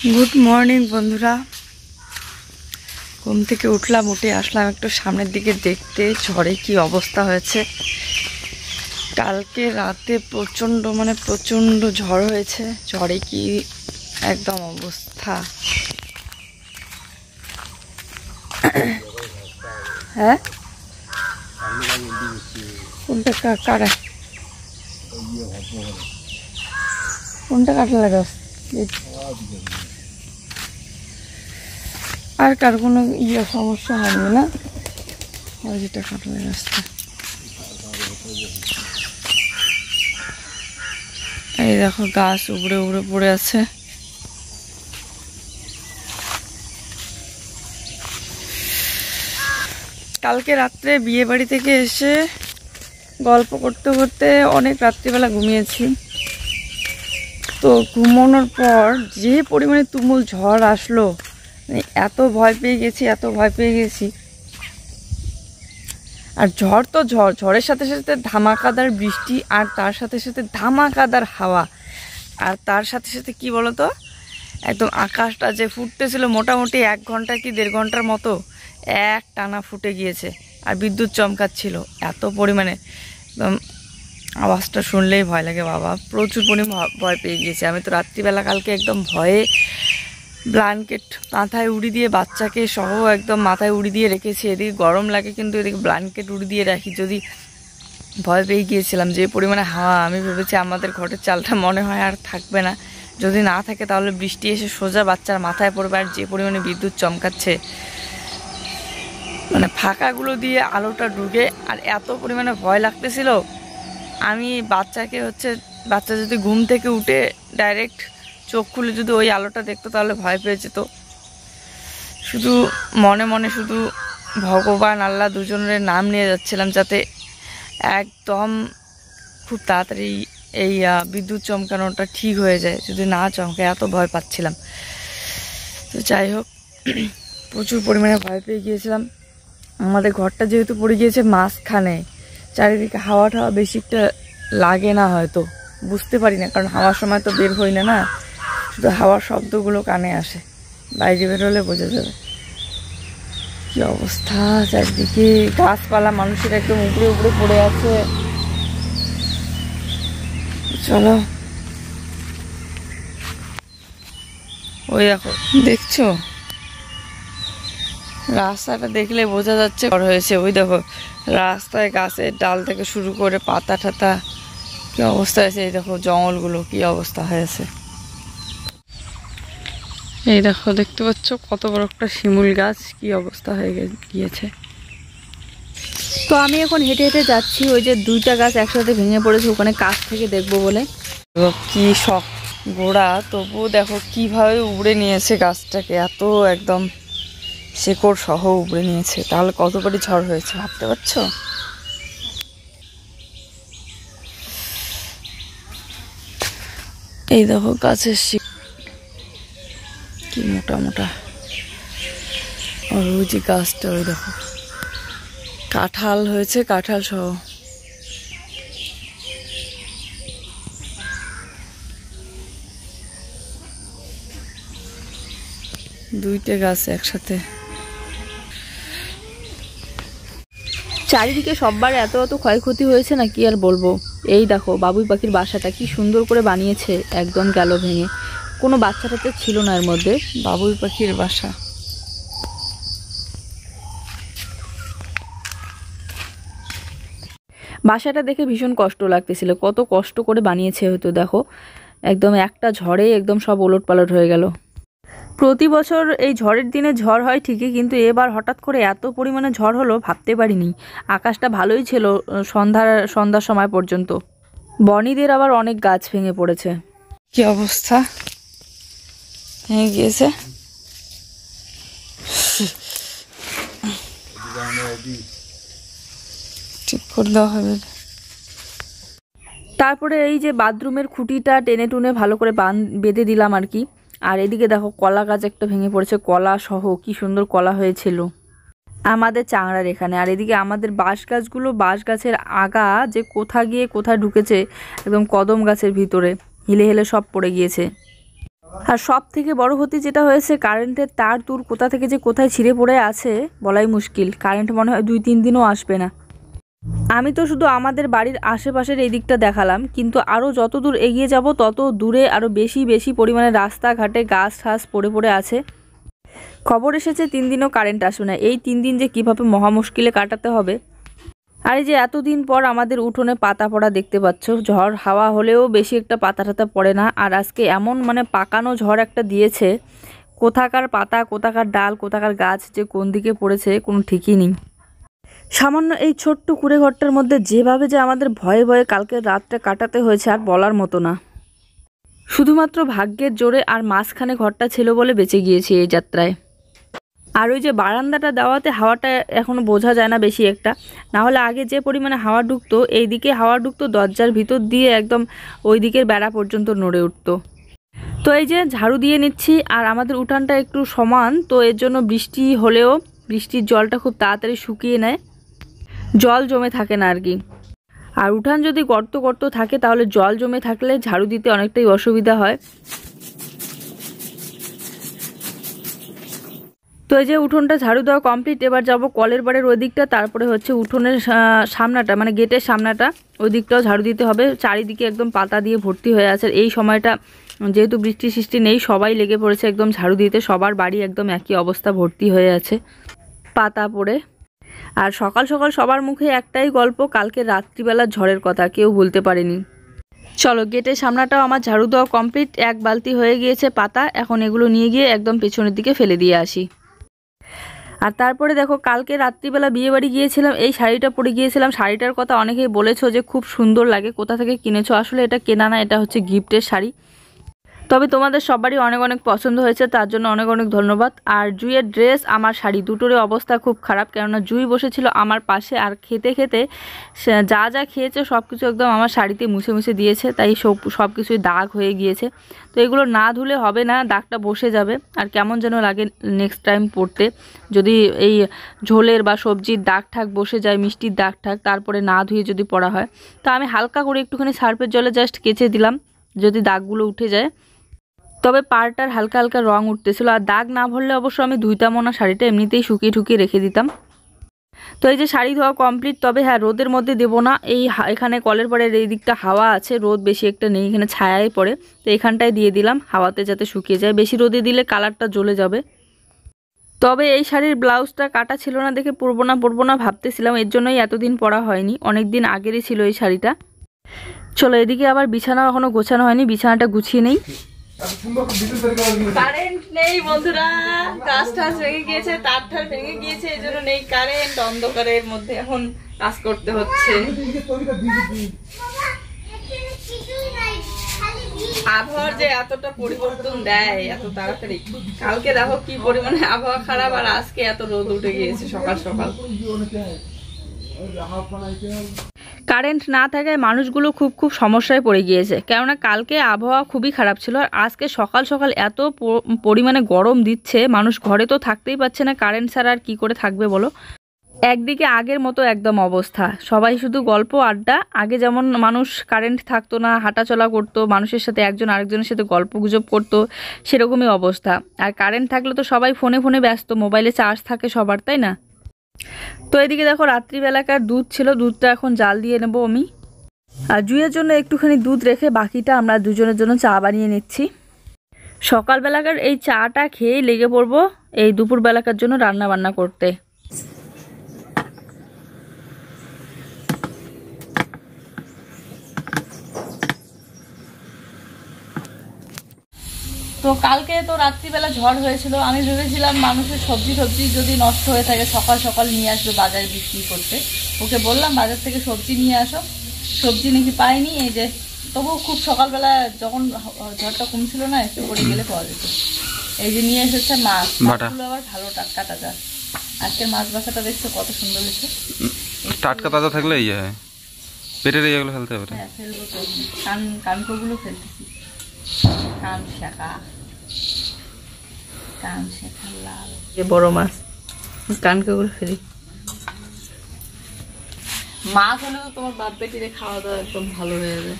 Good morning বন্ধুরা। ঘুম থেকে উঠলাম, উঠে আসলাম একটু সামনের দিকে দেখতে ঝড়ে কি অবস্থা হয়েছে। কালকে রাতে প্রচণ্ড ঝড় হয়েছে। ঝড়ে কি একদম অবস্থা। হ্যাঁ, কোনটা কাটা লাগে আর কার কোনো সমস্যা হয়নি না? ওই যেটা কাটালে রাস্তা, এই দেখো গাছ উপড়ে উপড়ে পড়ে আছে। কালকে রাত্রে বিয়ে বাড়ি থেকে এসে গল্প করতে করতে অনেক রাত্রিবেলা ঘুমিয়েছি। তো ঘুমানোর পর যে পরিমাণে তুমুল ঝড় আসলো, এত ভয় পেয়ে গেছি। আর ঝড় তো ঝড়ের সাথে সাথে ধামাকাদার বৃষ্টি, আর তার সাথে সাথে ধামাকাদার হাওয়া, আর তার সাথে সাথে কি বলতো, একদম আকাশটা যে ফুটতেছিল মোটামুটি 1 ঘন্টা কি 1.5 ঘন্টার মতো এক টানা ফুটে গিয়েছে। আর বিদ্যুৎ চমকাচ্ছিল এত পরিমাণে, একদম আওয়াজটা শুনলেই ভয় লাগে বাবা। প্রচুর পরিমাণে ভয় পেয়ে গিয়েছি আমি তো রাত্রিবেলা কালকে। একদম ভয়ে ব্ল্যাঙ্কেট মাথায় উড়ি দিয়ে, বাচ্চাকে সহ একদম মাথায় উড়ি দিয়ে রেখেছি। এদিকে গরম লাগে কিন্তু এদিকে ব্ল্যাঙ্কেট উড়ি দিয়ে রাখি, যদি ভয় পেয়ে গিয়েছিলাম যে পরিমাণে হাওয়া। আমি ভেবেছি আমাদের ঘরের চালটা মনে হয় আর থাকবে না, যদি না থাকে তাহলে বৃষ্টি এসে সোজা বাচ্চার মাথায় পড়বে। আর যে পরিমাণে বিদ্যুৎ চমকাচ্ছে, মানে ফাঁকাগুলো দিয়ে আলোটা ঢুকে, আর এত পরিমাণে ভয় লাগতেছিল। আমি বাচ্চা যদি ঘুম থেকে উঠে ডাইরেক্ট চোখ খুলে যদি ওই আলোটা দেখতো তাহলে ভয় পেয়ে যেত। শুধু মনে মনে শুধু ভগবান আল্লাহ দুজনের নাম নিয়ে যাচ্ছিলাম, যাতে একদম খুব তাড়াতাড়ি এই বিদ্যুৎ চমকানোটা ঠিক হয়ে যায়। যদি না চমকে, এত ভয় পাচ্ছিলাম। তো যাই হোক, প্রচুর পরিমাণে ভয় পেয়ে গিয়েছিলাম। আমাদের ঘরটা যেহেতু পড়ে গিয়েছে মাঝখানে, চারিদিকে হাওয়া টাওয়া বেশি একটা লাগে না, হয়তো বুঝতে পারি না, কারণ হাওয়ার সময় তো বের হই না, শুধু হাওয়ার শব্দগুলো কানে আসে। বাইরে বেরোলে বোঝা যাবে কি অবস্থা। চারিদিকে গাছপালা মানুষের একদম উপরে উপরে পড়ে আছে। চলো, ওই দেখো, দেখছো রাস্তাটা দেখলে বোঝা যাচ্ছে ঝড় হয়েছে। ওই দেখো রাস্তায় গাছের ডাল থেকে শুরু করে পাতা টাতা কি অবস্থা হয়েছে। এই দেখো জঙ্গলগুলো কি অবস্থা হয়েছে। এই দেখো, দেখতে পাচ্ছ কত বড় একটা শিমুল গাছ, কি অবস্থা হয়ে গিয়েছে। তো আমি এখন হেঁটে হেঁটে যাচ্ছি, ওই যে 2টা গাছ একসাথে ভেঙে পড়েছে, ওখানে কাছ থেকে দেখবো বলে। কি শখ গোড়া, তবুও দেখো কিভাবে উবড়ে নিয়েছে গাছটাকে, এত একদম শেকড় সহ উবড়ে নিয়েছে। তাহলে কতবারই ঝড় হয়েছে ভাবতে পারছো। এই দেখো গাছের কি মোটা মোটা, আর ওই যে গাছটা, ওই দেখো কাঁঠাল হয়েছে, কাঁঠাল সহ। দুইটা গাছ একসাথে। চারিদিকে সববার এত এত ক্ষয়ক্ষতি হয়েছে না, কি আর বলবো। এই দেখো বাবুই পাখির বাসাটা কি সুন্দর করে বানিয়েছে, একদম গেল ভেঙে। কোনো বাচ্চাটাতে ছিল না এর মধ্যে। বাবুই পাখির বাসা, বাসাটা দেখে ভীষণ কষ্ট লাগতেছিল, কত কষ্ট করে বানিয়েছে হয়তো। দেখো একদম একটা ঝড়ে একদম সব ওলট পালট হয়ে গেল। প্রতি বছর এই ঝড়ের দিনে ঝড় হয় ঠিকই, কিন্তু এবার হঠাৎ করে এত পরিমাণে ঝড় হলো ভাবতে পারিনি। আকাশটা ভালোই ছিল সন্ধ্যার সময় পর্যন্ত। বনিদের আবার অনেক গাছ ভেঙে পড়েছে। কি অবস্থা, ভেঙে গিয়েছে। ঠিক করে দেওয়া হবে। তারপরে এই যে বাথরুমের খুঁটিটা টেনে টুনে ভালো করে বেঁধে দিলাম আর কি। আর এদিকে দেখো কলা গাছ একটা ভেঙে পড়েছে, কলা সহ কি সুন্দর কলা হয়েছিল আমাদের চাংড়ার এখানে। আর এদিকে আমাদের বাঁশ গাছগুলো, বাঁশ গাছের আগা যে কোথা গিয়ে কোথায় ঢুকেছে, একদম কদম গাছের ভিতরে হিলে হেলে সব পড়ে গিয়েছে। আর সব থেকে বড় ক্ষতি যেটা হয়েছে, কারেন্টের তার তুর কোথা থেকে যে কোথায় ছিঁড়ে পড়ে আছে বলাই মুশকিল। কারেন্ট মনে হয় 2-3 দিনও আসবে না। আমি তো শুধু আমাদের বাড়ির আশেপাশের এই দিকটা দেখালাম, কিন্তু আরও যত দূর এগিয়ে যাব তত দূরে আরও বেশি বেশি পরিমাণে রাস্তাঘাটে গাছ ঠাস পড়ে পড়ে আছে। খবর এসেছে 3 দিনও কারেন্ট আসবে না। এই 3 দিন যে কীভাবে মহা মুশকিলে কাটাতে হবে। আর এই যে এতদিন পর আমাদের উঠোনে পাতা পড়া দেখতে পাচ্ছ, ঝড় হাওয়া হলেও বেশি একটা পাতা টাতা পড়ে না। আর আজকে এমন মানে পাকানো ঝড় একটা দিয়েছে, কোথাকার পাতা কোথাকার ডাল কোথাকার গাছ যে কোন দিকে পড়েছে কোনো ঠিকই নেই। সামান্য এই ছোট্ট কুড়ে ঘরটার মধ্যে যেভাবে যে আমাদের ভয়ে ভয়ে কালকে রাতটা কাটাতে হয়েছে আর বলার মতো না। শুধুমাত্র ভাগ্যের জোরে আর মাঝখানে ঘরটা ছিল বলে বেঁচে গিয়েছি এই যাত্রায়। আর ওই যে বারান্দাটা দেওয়াতে হাওয়াটা এখনও বোঝা যায় না বেশি একটা, না হলে আগে যে পরিমাণে হাওয়া ঢুকতো, এই দিকে হাওয়া ঢুকতো দরজার ভিতর দিয়ে একদম ওই দিকের বেড়া পর্যন্ত নড়ে উঠতো। তো এই যে ঝাড়ু দিয়ে নিচ্ছি, আর আমাদের উঠানটা একটু সমান, তো এর জন্য বৃষ্টি হলেও বৃষ্টির জলটা খুব তাড়াতাড়ি শুকিয়ে নেয়, জল জমে থাকে না আর কি। আর উঠান যদি গর্ত গর্ত থাকে তাহলে জল জমে থাকলে ঝাড়ু দিতে অনেকটাই অসুবিধা হয়। তো এই যে উঠোনটা ঝাড়ু দেওয়া কমপ্লিট। এবার যাব কলের বাড়ির ওই দিকটা, তারপরে হচ্ছে উঠোনের সামনাটা মানে গেটের সামনাটা, ওই দিকটাও ঝাড়ু দিতে হবে। চারিদিকে একদম পাতা দিয়ে ভর্তি হয়ে আছে। এই সময়টা যেহেতু বৃষ্টি সৃষ্টি নেই, সবাই লেগে পড়েছে একদম ঝাড়ু দিতে। সবার বাড়ি একদম একই অবস্থা, ভর্তি হয়ে আছে পাতা পড়ে। আর সকাল সকাল সবার মুখে একটাই গল্প, কালকে রাত্রিবেলার ঝড়ের কথা কেউ ভুলতে পারেনি। চলো গেটের সামনাটাও আমার ঝাড়ু দেওয়া কমপ্লিট। এক বালতি হয়ে গিয়েছে পাতা, এখন এগুলো নিয়ে গিয়ে একদম পেছনের দিকে ফেলে দিয়ে আসি। আর তারপরে দেখো, কালকে রাত্রিবেলা বিয়ে বাড়ি গিয়েছিলাম, এই শাড়িটা পরে গিয়েছিলাম। শাড়িটার কথা অনেকেই বলেছো যে খুব সুন্দর লাগে, কোথা থেকে কিনেছো। আসলে এটা কেনা না, এটা হচ্ছে গিফটের শাড়ি। তবে তোমাদের সবারই অনেক অনেক পছন্দ হয়েছে, তার জন্য অনেক অনেক ধন্যবাদ। আর জুইয়ের ড্রেস আমার শাড়ি দুটোরই অবস্থা খুব খারাপ, কেননা জুই বসেছিল আমার পাশে, আর খেতে খেতে যা যা খেয়েছে সব কিছু একদম আমার শাড়িতে মুছে মুছে দিয়েছে, তাই সব কিছুই দাগ হয়ে গিয়েছে। তো এগুলো না ধুলে হবে না, দাগটা বসে যাবে। আর কেমন যেন লাগে নেক্সট টাইম পরতে, যদি এই ঝোলের বা সবজির দাগ ঠাক বসে যায়, মিষ্টির দাগ ঠাক, তারপরে না ধুয়ে যদি পরা হয়। তো আমি হালকা করে একটুখানি সার্ফের জলে জাস্ট কেচে দিলাম, যদি দাগগুলো উঠে যায়। তবে পাড়টার হালকা হালকা রং উঠতেছিল, আর দাগ না ভরলে অবশ্য আমি ধুইতামও না শাড়িটা, এমনিতেই শুকিয়ে ঠুকিয়ে রেখে দিতাম। তো এই যে শাড়ি ধোয়া কমপ্লিট। তবে হ্যাঁ, রোদের মধ্যে দেবো না। এখানে কলের পাড়ের এই দিকটা হাওয়া আছে, রোদ বেশি একটা নেই, এখানে ছায়াই পড়ে, তো এখানটায় দিয়ে দিলাম হাওয়াতে যাতে শুকিয়ে যায়। বেশি রোদে দিলে কালারটা জ্বলে যাবে। তবে এই শাড়ির ব্লাউজটা কাটা ছিল না দেখে পরবো না ভাবতেছিলাম, এর জন্যই এতদিন পরা হয়নি। অনেক দিন আগেরই ছিল এই শাড়িটা। চলো এদিকে আবার বিছানা এখনো গোছানো হয়নি, বিছানাটা গুছিয়ে নেই। কারেন্ট নেই বন্ধুরা, কাজ টাজ ভেঙে গিয়েছে, তার ঠার ভেঙে গিয়েছে, এই জন্য নেই কারেন্ট। অন্ধকারের মধ্যে এখন কাজ করতে হচ্ছে। আবহাওয়ার যে এতটা পরিবর্তন দেয় এত তাড়াতাড়ি, কালকে দেখো কি পরিমাণে আবহাওয়া খারাপ, আর আজকে এত রোদ উঠে গিয়েছে সকাল সকাল। কারেন্ট না থাকায় মানুষগুলো খুব সমস্যায় পড়ে গিয়েছে, কেননা কালকে আবহাওয়া খুবই খারাপ ছিল, আর আজকে সকাল সকাল এত পরিমাণে গরম দিচ্ছে, মানুষ ঘরে তো থাকতেই পারছে না। কারেন্ট ছাড়া আর কি করে থাকবে বলো। একদিকে আগের মতো একদম অবস্থা, সবাই শুধু গল্প আড্ডা। আগে যেমন মানুষ কারেন্ট থাকতো না, হাঁটাচলা করতো, মানুষের সাথে একজন আরেকজনের সাথে গল্প গুজব করতো, সেরকমই অবস্থা। আর কারেন্ট থাকলে তো সবাই ফোনে ফোনে ব্যস্ত, মোবাইলে চার্জ থাকে সবার, তাই না? তো এদিকে দেখো, রাত্রিবেলাকার দুধ ছিল, দুধটা এখন জাল দিয়ে নেব আমি। আর জুইয়ের জন্য একটুখানি দুধ রেখে বাকিটা আমরা দুজনের জন্য চা বানিয়ে নিচ্ছি। সকালবেলাকার এই চাটা খেয়েই লেগে পড়বো এই দুপুরবেলাকার জন্য রান্না বান্না করতে। তো কালকে তো রাত্রিবেলা ঝড় হয়েছিল, আমি ভেবেছিলাম মানুষের সবজি যদি নষ্ট হয়ে থাকে সকাল সকাল নিয়ে আসবে বাজারে বিক্রি করতে। ওকে বললাম বাজার থেকে সবজি নিয়ে আসো, সবজি নাকি পাইনি। এই যে তবুও খুব সকালবেলা যখন ঝড়টা কমছিল না, একটু করে গেলে পাওয়া যেত। এই যে নিয়ে এসেছে মাছগুলো, আবার ভালো টাটকা তাজা। আজকের মাছ বাসাটা দেখছো কত সুন্দর হয়েছে, টাটকা তাজা থাকলে ইয়ে হয়, পেটের ইয়েগুলো ফেলতে হবে। হ্যাঁ ফেলবো তো, কানকোগুলো ফেলতেছি। কান শাখা লাল, বড় মাছ, কানকোগুলো ফেলি। মাছ হলে তো তোমার বাপ বেটিরে খাওয়া দাওয়া একদম ভালো হয়ে যাবে।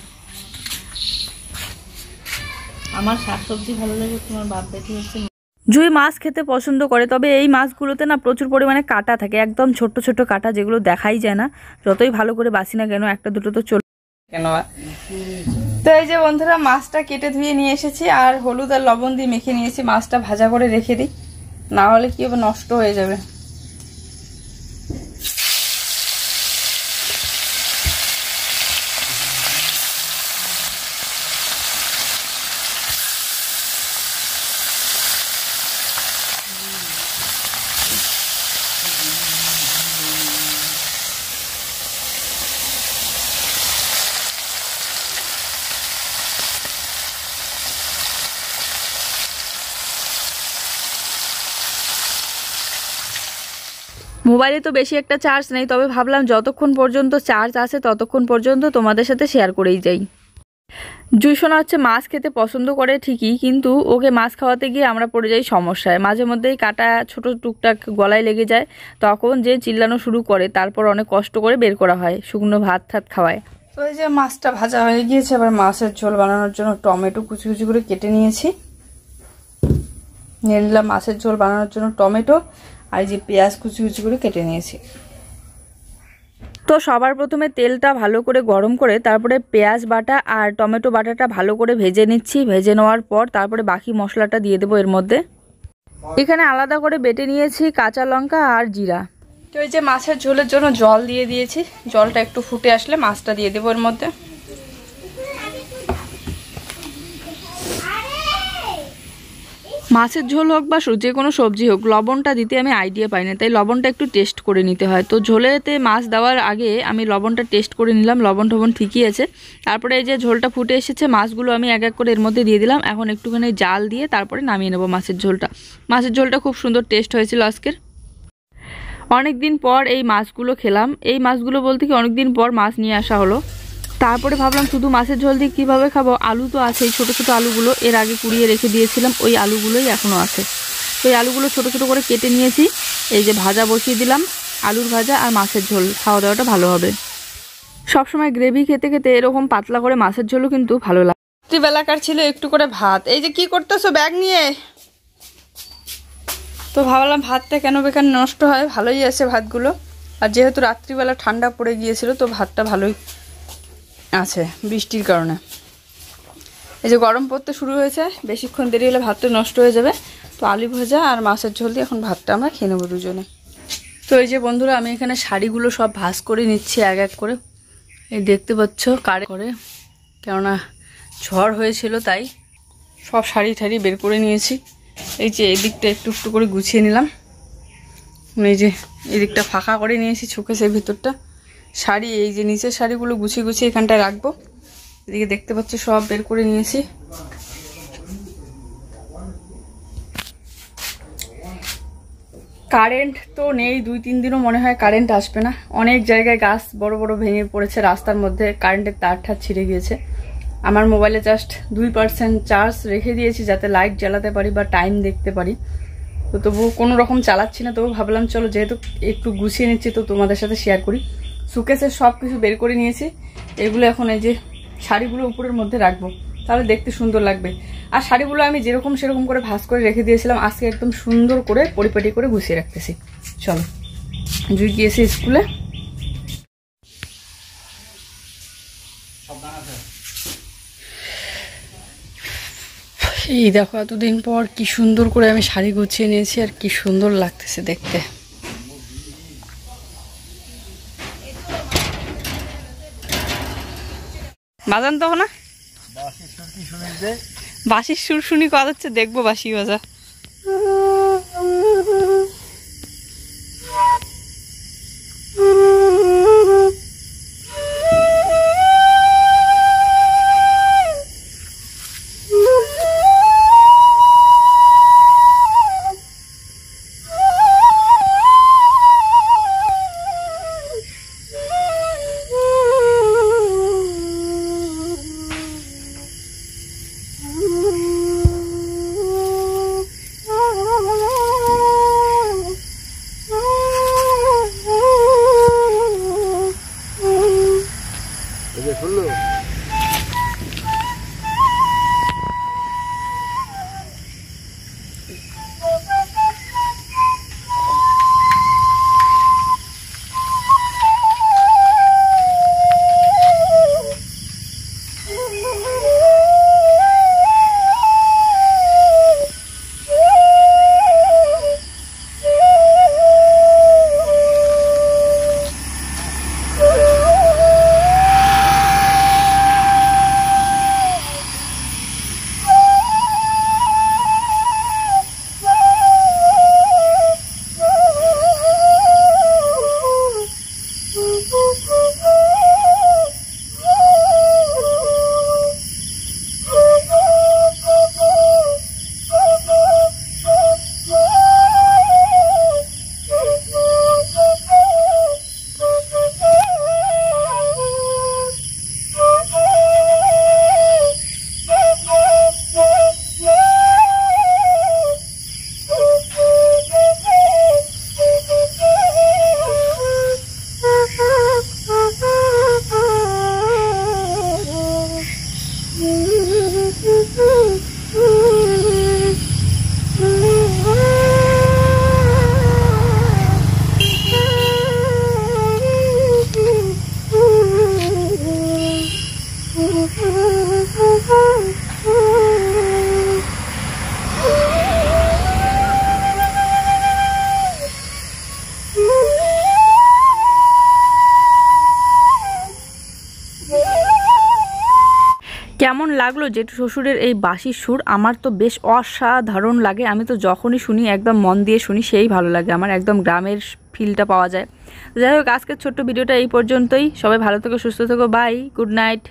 আমার শাকসবজি ভালো লাগে, তোমার বাদ বাকি হচ্ছে। জুই মাছ খেতে পছন্দ করে, তবে এই মাছগুলোতে না প্রচুর পরিমাণে কাঁটা থাকে, একদম ছোট্ট ছোট্ট কাঁটা, যেগুলো দেখাই যায় না। যতই ভালো করে বাসি না কেন, একটা দুটো তো চলে কেন। তো এই যে বন্ধুরা, মাছটা কেটে ধুয়ে নিয়ে এসেছি আর হলুদ আর লবণ দিয়ে মেখে নিয়েছি। মাছটা ভাজা করে রেখে দিই, না হলে কি হবে, নষ্ট হয়ে যাবে। মোবাইলে তো বেশি একটা চার্জ নেই, তবে ভাবলাম যতক্ষণ পর্যন্ত চার্জ আছে ততক্ষণ পর্যন্ত তোমাদের সাথে শেয়ার করেই যাই। জুই সোনা হচ্ছে মাছ খেতে পছন্দ করে ঠিকই, কিন্তু ওকে মাছ খাওয়াতে গিয়ে আমরা পড়ে যাই সমস্যায়। মাঝে মধ্যেই কাটা ছোট টুকটাক গলায় লেগে যায়, তখন যে চিল্লানো শুরু করে, তারপর অনেক কষ্ট করে বের করা হয়, শুকনো ভাত ঠাত খাওয়ায়। তো এই যে মাছটা ভাজা হয়ে গিয়েছে, এবার মাছের ঝোল বানানোর জন্য টমেটো কুচি কুচি করে কেটে নিয়েছি। নিয়ে নিলাম মাছের ঝোল বানানোর জন্য টমেটো, আর এই যে পেঁয়াজ কুচি কুচি করে কেটে নিয়েছি। তো সবার প্রথমে তেলটা ভালো করে গরম করে তারপরে পেঁয়াজ বাটা আর টমেটো বাটাটা ভালো করে ভেজে নিচ্ছি। ভেজে নেওয়ার পর তারপরে বাকি মশলাটা দিয়ে দেবো এর মধ্যে। এখানে আলাদা করে বেটে নিয়েছি কাঁচা লঙ্কা আর জিরা। তো এই যে মাছের ঝোলের জন্য জল দিয়ে দিয়েছি, জলটা একটু ফুটে আসলে মাছটা দিয়ে দেবো এর মধ্যে। মাছের ঝোল হোক বা যে কোনো সবজি হোক, লবণটা দিতে আমি আইডিয়া পাই না, তাই লবণটা একটু টেস্ট করে নিতে হয়। তো ঝোলেতে মাছ দেওয়ার আগে আমি লবণটা টেস্ট করে নিলাম, লবণ টবণ ঠিকই আছে। তারপরে এই যে ঝোলটা ফুটে এসেছে, মাছগুলো আমি এক এক করে এর মধ্যে দিয়ে দিলাম। এখন একটুখানি জাল দিয়ে তারপরে নামিয়ে নেবো মাছের ঝোলটা। মাছের ঝোলটা খুব সুন্দর টেস্ট হয়েছিল আজকের। অনেক দিন পর এই মাছগুলো খেলাম। এই মাছগুলো বলতে কি অনেক দিন পর মাছ নিয়ে আসা হলো। তারপরে ভাবলাম শুধু মাছের ঝোল দিয়ে কীভাবে খাবো, আলু তো আছে, এই ছোটো ছোটো আলুগুলো এর আগে কুড়িয়ে রেখে দিয়েছিলাম, ওই আলুগুলোই এখনও আছে। তো এই আলুগুলো ছোটো ছোটো করে কেটে নিয়েছি। এই যে ভাজা বসিয়ে দিলাম, আলুর ভাজা আর মাছের ঝোল, খাওয়া দাওয়াটা ভালো হবে। সবসময় গ্রেভি খেতে খেতে এরকম পাতলা করে মাছের ঝোলও কিন্তু ভালো লাগে। রাত্রিবেলাকার ছিল একটু করে ভাত। এই যে কি করতেছো ব্যাগ নিয়ে? তো ভাবলাম ভাতটা কেন বেকার নষ্ট হয়, ভালোই আছে ভাতগুলো। আর যেহেতু রাত্রিবেলা ঠান্ডা পড়ে গিয়েছিল, তো ভাতটা ভালোই আছে বৃষ্টির কারণে। এই যে গরম পড়তে শুরু হয়েছে, বেশিক্ষণ দেরি হলে ভাতটা নষ্ট হয়ে যাবে। তো আলু ভাজা আর মাছের ঝোল দিয়ে এখন ভাতটা আমরা খেয়ে নেবো দুজনে। তো এই যে বন্ধুরা, আমি এখানে শাড়িগুলো সব ভাঁজ করে নিচ্ছি এক এক করে। এই দেখতে পাচ্ছ কারে করে, কেননা ঝড় হয়েছিল তাই সব শাড়ি ঠাড়ি বের করে নিয়েছি। এই যে এই দিকটা একটু একটু করে গুছিয়ে নিলাম, এই যে এই দিকটা ফাঁকা করে নিয়েছি, শোকেসের ভিতরটা। শাড়ি এই যে নিচের শাড়িগুলো গুছিয়ে গুছিয়ে এখানটায় রাখবো। এদিকে দেখতে পাচ্ছ সব বের করে নিয়েছি। কারেন্ট তো নেই, 2-3 দিনও মনে হয় কারেন্ট আসবে না। অনেক জায়গায় গাছ বড় বড় ভেঙে পড়েছে, রাস্তার মধ্যে কারেন্টের তার ঠার ছিঁড়ে গিয়েছে। আমার মোবাইলে জাস্ট 2% চার্জ রেখে দিয়েছি, যাতে লাইট জ্বালাতে পারি বা টাইম দেখতে পারি। তো তবু কোনো রকম চালাচ্ছি না, তবু ভাবলাম চলো যেহেতু একটু গুছিয়ে নিচ্ছি তো তোমাদের সাথে শেয়ার করি। সুকেসের সব কিছু বের করে নিয়েছি। এগুলো এখন এই যে শাড়িগুলো উপরের মধ্যে রাখবো, তাহলে দেখতে সুন্দর লাগবে। আর শাড়িগুলো আমি যেরকম সেরকম করে ভাঁজ করে রেখে দিয়েছিলাম, আজকে একদম সুন্দর করে পরিপাটি করে গুছিয়ে রাখতেছি। চলো, জুই গিয়েছি স্কুলে। এই দেখো এতদিন পর কি সুন্দর করে আমি শাড়ি গুছিয়ে নিয়েছি, আর কি সুন্দর লাগতেছে দেখতে। বাজান তো না, বাঁশির সুর শুনি কথা হচ্ছে, দেখবো বাঁশি বাজা। কেমন লাগলো জেঠু শ্বশুরের এই বাঁশির সুর? আমার তো বেশ অসাধারণ লাগে। আমি তো যখনই শুনি একদম মন দিয়ে শুনি, সেই ভালো লাগে আমার, একদম গ্রামের ফিলটা পাওয়া যায়। যাই হোক, আজকের ছোট্ট ভিডিওটা এই পর্যন্তই। সবাই ভালো থেকো, সুস্থ থেকো, বাই, গুড নাইট।